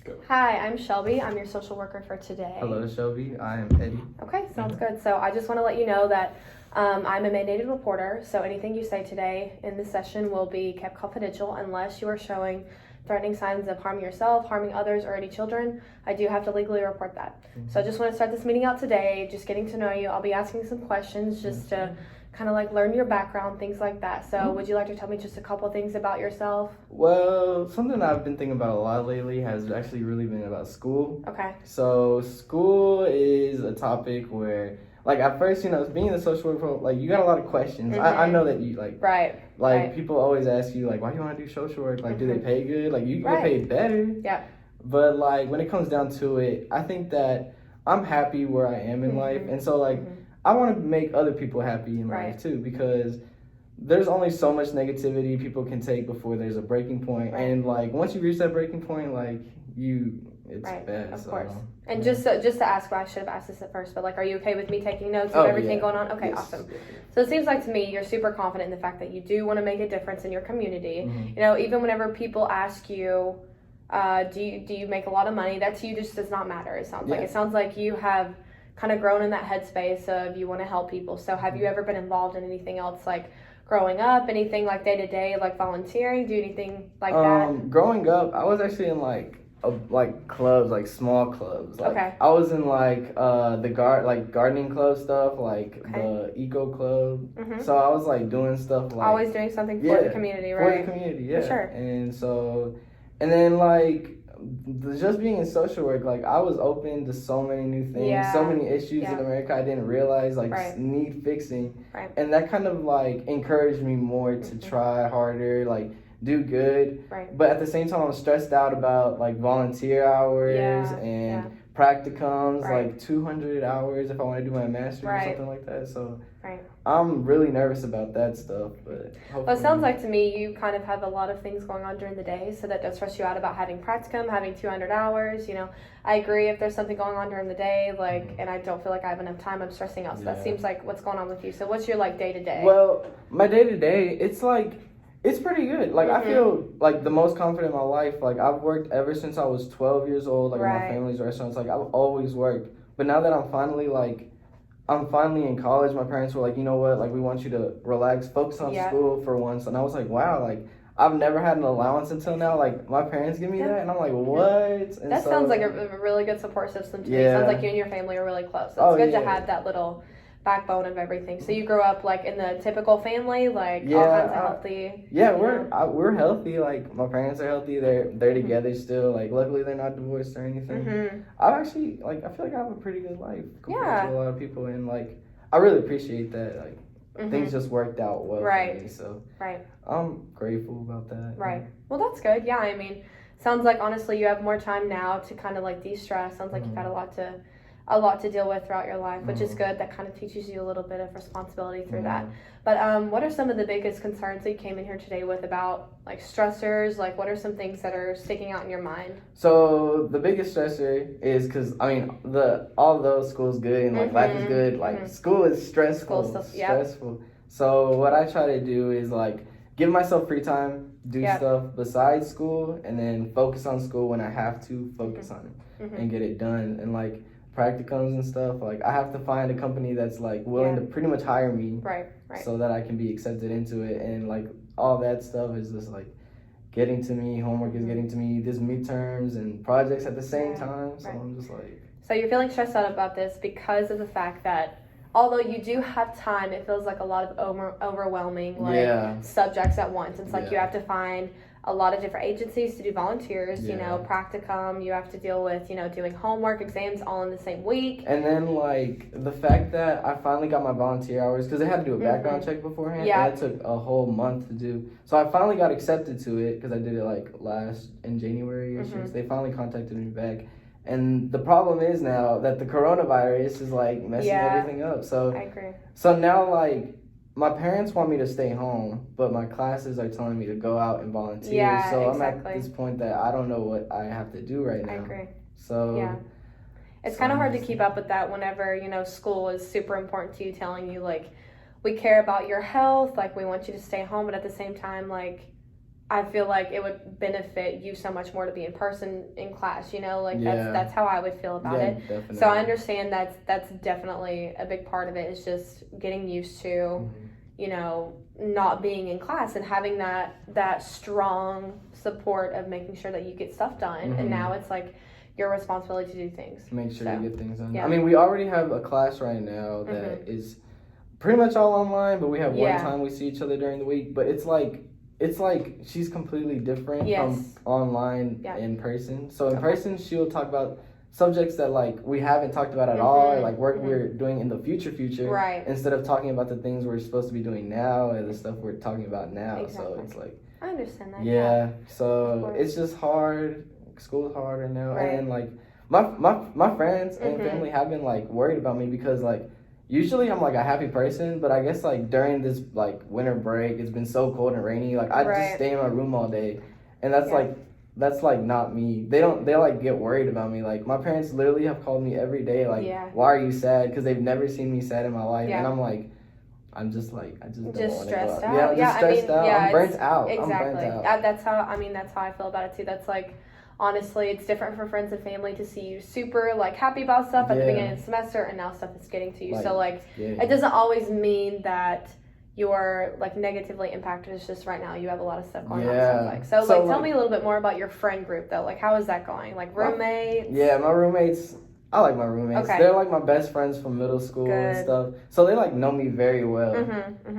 Go. Hi, I'm Shelby. I'm your social worker for today. Hello, Shelby. I am Eddie. Okay, sounds good. So I just want to let you know that I'm a mandated reporter, so anything you say today in this session will be kept confidential unless you are showing threatening signs of harming yourself, harming others, or any children. I do have to legally report that. So I just want to start this meeting out today, just getting to know you. I'll be asking some questions just to kind of like learn your background, things like that. So would you like to tell me just a couple things about yourself? Well, something I've been thinking about a lot lately has actually really been about school. Okay. So school is a topic where, like, at first, being a social worker, like, you got a lot of questions. I know that you, like, Right. people always ask you, like, why do you want to do social work? Like, do they pay good? Like, you can get paid better. Yeah. But, like, when it comes down to it, I think that I'm happy where I am in life. And so, like, I want to make other people happy in life too, because there's only so much negativity people can take before there's a breaking point. And like once you reach that breaking point, like it's bad. Of course. And just to ask, well, I should have asked this at first, but like, are you okay with me taking notes of everything going on? Okay, awesome. So it seems like to me you're super confident in the fact that you do want to make a difference in your community. You know, even whenever people ask you, do you make a lot of money? That to you just does not matter. It sounds like you have kind of grown in that headspace of you want to help people. So have you ever been involved in anything else, like growing up, anything like day to day, like volunteering, do anything like that? Growing up, I was actually in like clubs, like small clubs. Like, I was in like the gardening club stuff, like the eco club. So I was like doing stuff like always doing something for the community, right? For the community, yeah. For sure. And then like just being in social work, like I was open to so many new things, so many issues in America I didn't realize need fixing, and that kind of like encouraged me more to try harder, like do good. But at the same time, I'm stressed out about like volunteer hours and practicums, like 200 hours if I want to do my master's or something like that. So I'm really nervous about that stuff, but well, it sounds like to me you kind of have a lot of things going on during the day, so that does stress you out about having practicum, having 200 hours. You know, I agree, if there's something going on during the day, like, and I don't feel like I have enough time, I'm stressing out. So that seems like what's going on with you. So what's your like day to day? Well, my day to day, it's like, it's pretty good. Like, I feel like the most confident in my life. Like, I've worked ever since I was 12 years old, like in my family's restaurants. Like, I've always worked. But now that I'm finally in college, my parents were like, you know what, like, we want you to relax, focus on school for once. And I was like, wow, like, I've never had an allowance until now. Like, my parents give me that, and I'm like, what? And that sounds like a really good support system to me. It sounds like you and your family are really close. So it's good to have that little backbone of everything. So you grew up like in the typical family, like all kinds of healthy. Yeah, we're healthy. Like, my parents are healthy. They're together still. Like, luckily they're not divorced or anything. I've actually I feel like I have a pretty good life compared to a lot of people, and like I really appreciate that. Like, things just worked out well for me. So I'm grateful about that. Well, that's good. Yeah, I mean, sounds like honestly you have more time now to kind of like de-stress. Sounds like you've got a lot to deal with throughout your life, which is good. That kind of teaches you a little bit of responsibility through that. But what are some of the biggest concerns that you came in here today with about like stressors? Like, what are some things that are sticking out in your mind? So the biggest stressor is because although school's good and like life is good, like school is stressful. Stressful. So what I try to do is like give myself free time, do stuff besides school, and then focus on school when I have to focus on it and get it done. And like practicums and stuff, like I have to find a company that's like willing to pretty much hire me so that I can be accepted into it, and like all that stuff is just like getting to me. Homework is getting to me, this midterms and projects at the same time, so I'm just like, so you're feeling stressed out about this because of the fact that although you do have time, it feels like a lot of overwhelming subjects at once. It's like you have to find a lot of different agencies to do volunteers, you know, practicum, you have to deal with, you know, doing homework, exams all in the same week. And then, like, the fact that I finally got my volunteer hours, because they had to do a background check beforehand, and it took a whole month to do. So I finally got accepted to it, because I did it, like, in January-ish. They finally contacted me back. And the problem is now that the coronavirus is, like, messing everything up. So I agree. So now, like, my parents want me to stay home, but my classes are telling me to go out and volunteer. So I'm at this point that I don't know what I have to do right now. I agree. So it's kind of hard to keep up with that whenever, you know, school is super important to you, telling you like, we care about your health, like we want you to stay home, but at the same time, like, I feel like it would benefit you so much more to be in person in class, like Yeah. that's how I would feel about it. Definitely. So I understand that's definitely a big part of it, is just getting used to, not being in class and having that strong support of making sure that you get stuff done. And now it's like your responsibility to do things. Make sure you get things done. Yeah. I mean, we already have a class right now that is pretty much all online, but we have one time we see each other during the week. But it's like she's completely different from online in person. So in person, she'll talk about subjects that like we haven't talked about at all, or like work we're doing in the future, right? Instead of talking about the things we're supposed to be doing now and the stuff we're talking about now. Exactly. So it's like, I understand that. Yeah. So it's just hard. School's harder now, right. And like my friends and family have been like worried about me because like usually I'm like a happy person, but I guess like during this like winter break, it's been so cold and rainy. Like I just stay in my room all day, and that's like not me. They like get worried about me. Like my parents literally have called me every day. Like, why are you sad? Because they've never seen me sad in my life, and I'm like, I just don't want to go out. Stressed out. Yeah, I'm just stressed out. I'm burnt out. Exactly. I'm burnt out. That's how I feel about it too. That's like, honestly, it's different for friends and family to see you super like happy about stuff at the beginning of the semester, and now stuff is getting to you. So like, it doesn't always mean that you're like negatively impacted. It's just right now you have a lot of stuff going on. So tell me a little bit more about your friend group though. Like, how is that going? Like roommates? My roommates. I like my roommates. Okay. They're like my best friends from middle school and stuff. So they like know me very well.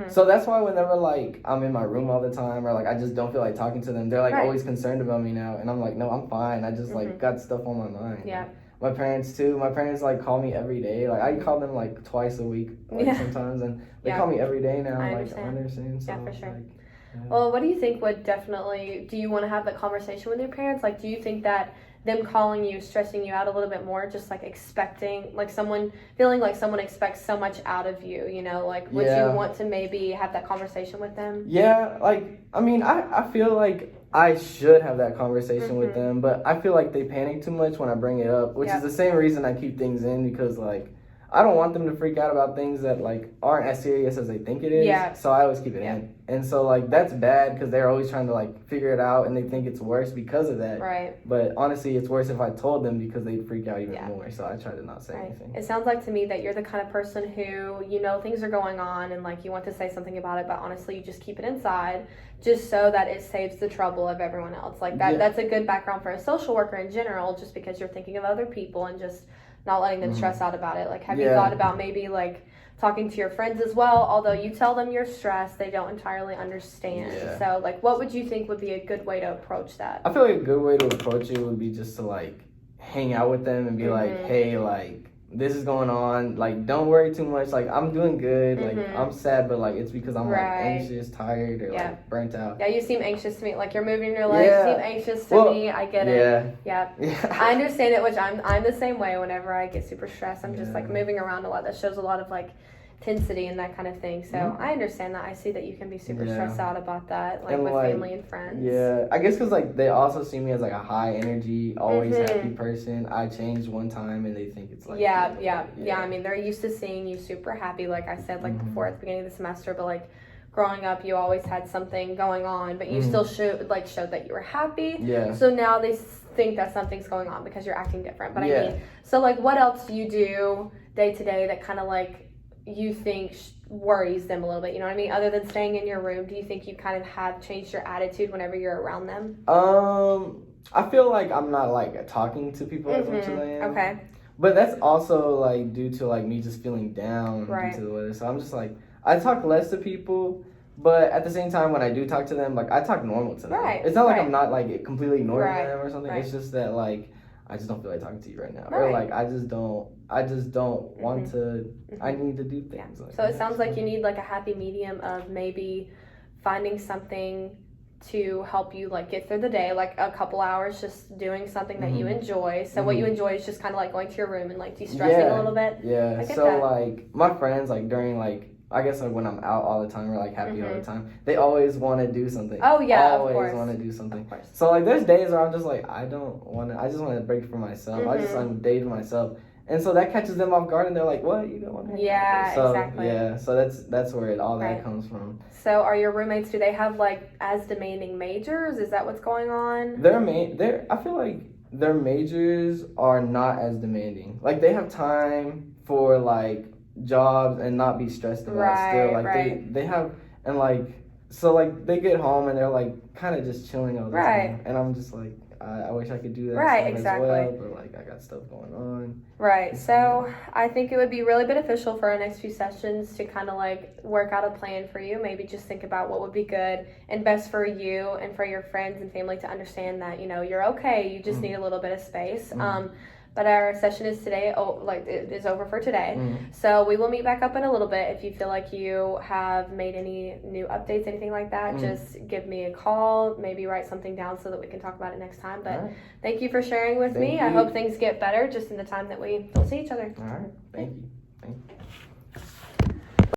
So that's why whenever like I'm in my room all the time or like I just don't feel like talking to them, they're like always concerned about me now. And I'm like, no, I'm fine. I just like got stuff on my mind. Yeah. My parents too. My parents like call me every day. Like I call them like twice a week sometimes, and they call me every day now. I understand. So, for sure. Like, Well, what do you think would definitely, do you want to have that conversation with your parents? Like, do you think that them calling you, stressing you out a little bit more, just like expecting, like feeling like someone expects so much out of you, like would you want to maybe have that conversation with them? Yeah, like, I mean, I feel like I should have that conversation with them, but I feel like they panic too much when I bring it up, which is the same reason I keep things in, because like, I don't want them to freak out about things that like aren't as serious as they think it is. Yeah. So I always keep it in. And so like that's bad because they're always trying to like figure it out and they think it's worse because of that. Right. But honestly, it's worse if I told them because they'd freak out even more. So I try to not say anything. It sounds like to me that you're the kind of person who, things are going on and like you want to say something about it, but honestly you just keep it inside just so that it saves the trouble of everyone else. Like that's a good background for a social worker in general, just because you're thinking of other people and just not letting them stress out about it. Like, have you thought about maybe like talking to your friends as well? Although you tell them you're stressed, they don't entirely understand. So like, what would you think would be a good way to approach that? I feel like a good way to approach it would be just to like hang out with them and be like, hey, like this is going on, like don't worry too much, like I'm doing good, like I'm sad, but like it's because I'm like anxious, tired, or like burnt out. You seem anxious to me, like you're moving your legs, you seem anxious to me. I get it. I understand it, which I'm the same way. Whenever I get super stressed, I'm just like moving around a lot. That shows a lot of like intensity and that kind of thing. So I understand that. I see that you can be super stressed out about that, like and with family and friends. I guess because like they also see me as like a high energy, always happy person. I changed one time and they think it's like I mean, they're used to seeing you super happy, like I said, like before at the beginning of the semester. But like growing up, you always had something going on, but you still showed that you were happy. So now they think that something's going on because you're acting different. But I mean, so like what else do you do day to day that kind of like you think worries them a little bit, you know what I mean? Other than staying in your room, do you think you kind of have changed your attitude whenever you're around them? I feel like I'm not like talking to people as much as I am. Okay. But that's also like due to like me just feeling down due to the weather. So I'm just like, I talk less to people, but at the same time when I do talk to them, like I talk normal to them. It's not like I'm not like completely ignoring them or something. It's just that like I just don't feel like talking to you right now. Or like I just don't want to, I need to do things. Like so it sounds like you need like a happy medium of maybe finding something to help you like get through the day, like a couple hours just doing something that you enjoy. So what you enjoy is just kind of like going to your room and like de-stressing a little bit. So like my friends, like during like I guess like when I'm out all the time or like happy all the time, they always want to do something. Always want to do something. So like there's days where I'm just like I just want to break for myself. I just I'm day to myself. And so that catches them off guard, and they're like, "What? You don't want to?" Yeah, so, exactly. Yeah, so that's where all that comes from. So, are your roommates? Do they have like as demanding majors? Is that what's going on? I feel like their majors are not as demanding. Like they have time for like jobs and not be stressed about still. Like they have and like so like they get home and they're like kind of just chilling all the time. And I'm just like. I wish I could do that as well, but like I got stuff going on. Right. So I think it would be really beneficial for our next few sessions to kind of like work out a plan for you. Maybe just think about what would be good and best for you and for your friends and family to understand that, you know, you're okay. You just need a little bit of space. But our session is today, it is over for today. So we will meet back up in a little bit. If you feel like you have made any new updates, anything like that, just give me a call, maybe write something down so that we can talk about it next time. But thank you for sharing with me. I hope things get better just in the time that we don't see each other. All right. Thank you.